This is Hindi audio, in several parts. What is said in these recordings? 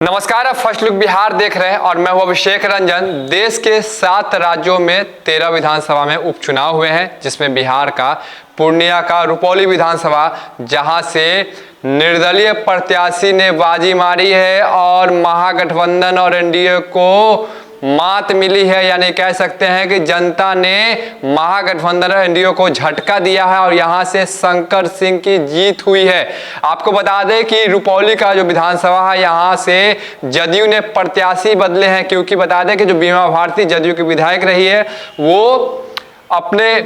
नमस्कार, आप फर्स्ट लुक बिहार देख रहे हैं और मैं हूं अभिषेक रंजन। देश के 7 राज्यों में 13 विधानसभा में उपचुनाव हुए हैं, जिसमें बिहार का पूर्णिया का रुपौली विधानसभा, जहां से निर्दलीय प्रत्याशी ने बाजी मारी है और महागठबंधन और एनडीए को मात मिली है। यानी कह सकते हैं कि जनता ने महागठबंधन और एनडीए को झटका दिया है और यहां से शंकर सिंह की जीत हुई है। आपको बता दें कि रुपौली का जो विधानसभा है, यहां से जदयू ने प्रत्याशी बदले हैं, क्योंकि बता दें कि जो बीमा भारती जदयू की विधायक रही है, वो अपने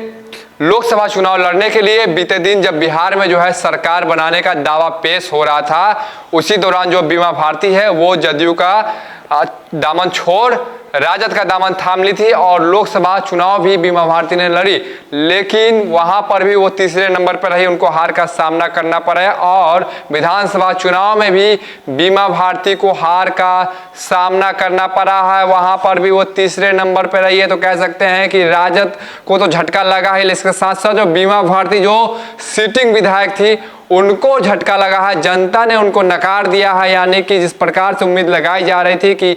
लोकसभा चुनाव लड़ने के लिए बीते दिन जब बिहार में जो है सरकार बनाने का दावा पेश हो रहा था, उसी दौरान जो बीमा भारती है वो जदयू का दामन छोड़ राजद का दामन थाम ली थी और लोकसभा चुनाव भी बीमा भारती ने लड़ी, लेकिन वहां पर भी वो तीसरे नंबर पर रही, उनको हार का सामना करना पड़ा और विधानसभा चुनाव में भी बीमा भारती को हार का सामना करना पड़ा है। वहां पर भी वो तीसरे नंबर पर रही है। तो कह सकते हैं कि राजद को तो झटका लगा है, इसके साथ साथ जो बीमा भारती जो सिटिंग विधायक थी उनको झटका लगा है। जनता ने उनको नकार दिया है। यानी कि जिस प्रकार से उम्मीद लगाई जा रही थी कि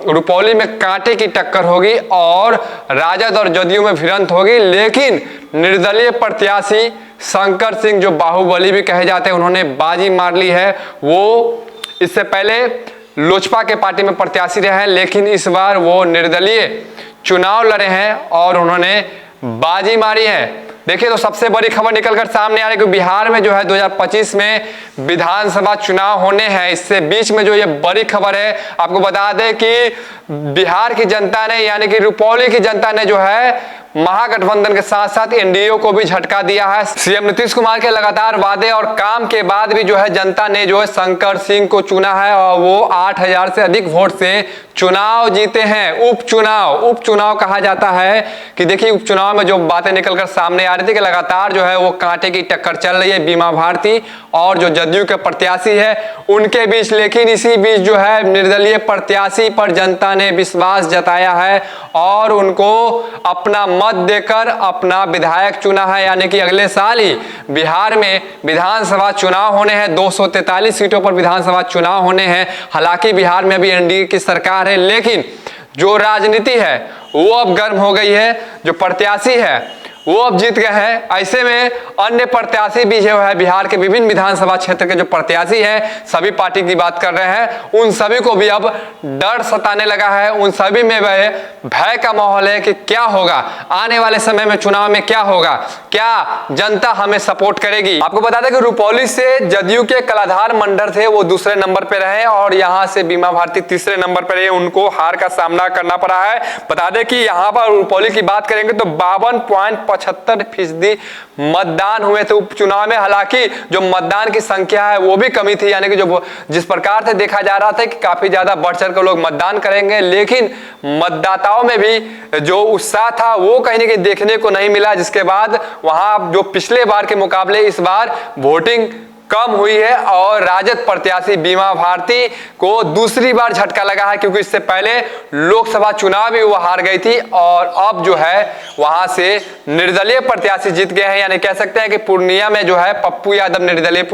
रुपौली में कांटे की टक्कर होगी और राजद और जदयू में भिड़ंत होगी, लेकिन निर्दलीय प्रत्याशी शंकर सिंह, जो बाहुबली भी कहे जाते हैं, उन्होंने बाजी मार ली है। वो इससे पहले लोजपा के पार्टी में प्रत्याशी रहे हैं, लेकिन इस बार वो निर्दलीय चुनाव लड़े हैं और उन्होंने बाजी मारी है। देखिए, तो सबसे बड़ी खबर निकलकर सामने आ रही है कि बिहार में जो है 2025 में विधानसभा चुनाव होने हैं। इससे बीच में जो ये बड़ी खबर है, आपको बता दें कि बिहार की जनता ने, यानी कि रुपौली की जनता ने जो है महागठबंधन के साथ साथ एनडीए को भी झटका दिया है। सीएम नीतीश कुमार के लगातार वादे और काम के बाद भी जो है जनता ने जो है शंकर सिंह को चुना है और वो 8000 से अधिक वोट से चुनाव जीते हैं। उपचुनाव कहा जाता है कि देखिए, उपचुनाव में जो बातें निकलकर सामने आ रही थी कि लगातार जो है वो कांटे की टक्कर चल रही है बीमा भारती और जो जदयू के प्रत्याशी है उनके बीच, लेकिन इसी बीच जो है निर्दलीय प्रत्याशी पर जनता ने विश्वास जताया है और उनको अपना मत देकर अपना विधायक चुना है। यानी कि अगले साल ही बिहार में विधानसभा चुनाव होने हैं, 243 सीटों पर विधानसभा चुनाव होने हैं। हालांकि बिहार में भी एनडीए की सरकार है, लेकिन जो राजनीति है वो अब गर्म हो गई है। जो प्रत्याशी है वो अब जीत गए हैं। ऐसे में अन्य प्रत्याशी भी जो है बिहार के विभिन्न विधानसभा क्षेत्र के जो प्रत्याशी हैं, सभी पार्टी की बात कर रहे हैं, उन सभी को भी अब डर सताने लगा है। उन सभी में वह भय का माहौल है कि क्या होगा आने वाले समय में, चुनाव में क्या होगा, क्या जनता हमें सपोर्ट करेगी। आपको बता दें कि रुपौली से जदयू के कलाधार मंडल थे, वो दूसरे नंबर पर रहे और यहाँ से बीमा भारती तीसरे नंबर पर रहे, उनको हार का सामना करना पड़ा है। बता दें कि यहाँ पर रुपौली की बात करेंगे तो 52.75% मतदान हुए थे उपचुनाव में। हालांकि जो मतदान की संख्या है वो भी कमी थी, यानी कि जो जिस प्रकार से देखा जा रहा था कि काफी ज्यादा बढ़ चढ़ कर लोग मतदान करेंगे, लेकिन मतदाताओं में भी जो उत्साह था वो कहीं ना कहीं देखने को नहीं मिला, जिसके बाद वहां जो पिछले बार के मुकाबले इस बार वोटिंग कम हुई है और राजद प्रत्याशी बीमा भारती को दूसरी बार झटका लगा है, क्योंकि इससे पहले लोकसभा चुनाव भी वो हार गई थी और अब जो है वहां से निर्दलीय प्रत्याशी जीत गए हैं। यानी कह सकते हैं कि पूर्णिया में जो है पप्पू यादव निर्दलीय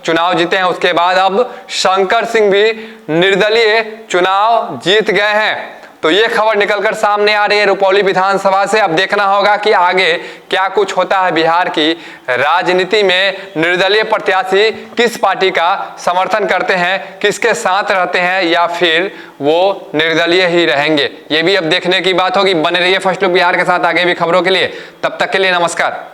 चुनाव जीते हैं, उसके बाद अब शंकर सिंह भी निर्दलीय चुनाव जीत गए हैं। तो ये खबर निकलकर सामने आ रही है रुपौली विधानसभा से। अब देखना होगा कि आगे क्या कुछ होता है बिहार की राजनीति में। निर्दलीय प्रत्याशी किस पार्टी का समर्थन करते हैं, किसके साथ रहते हैं, या फिर वो निर्दलीय ही रहेंगे, ये भी अब देखने की बात होगी। बने रहिए फर्स्ट लुक बिहार के साथ आगे भी खबरों के लिए। तब तक के लिए नमस्कार।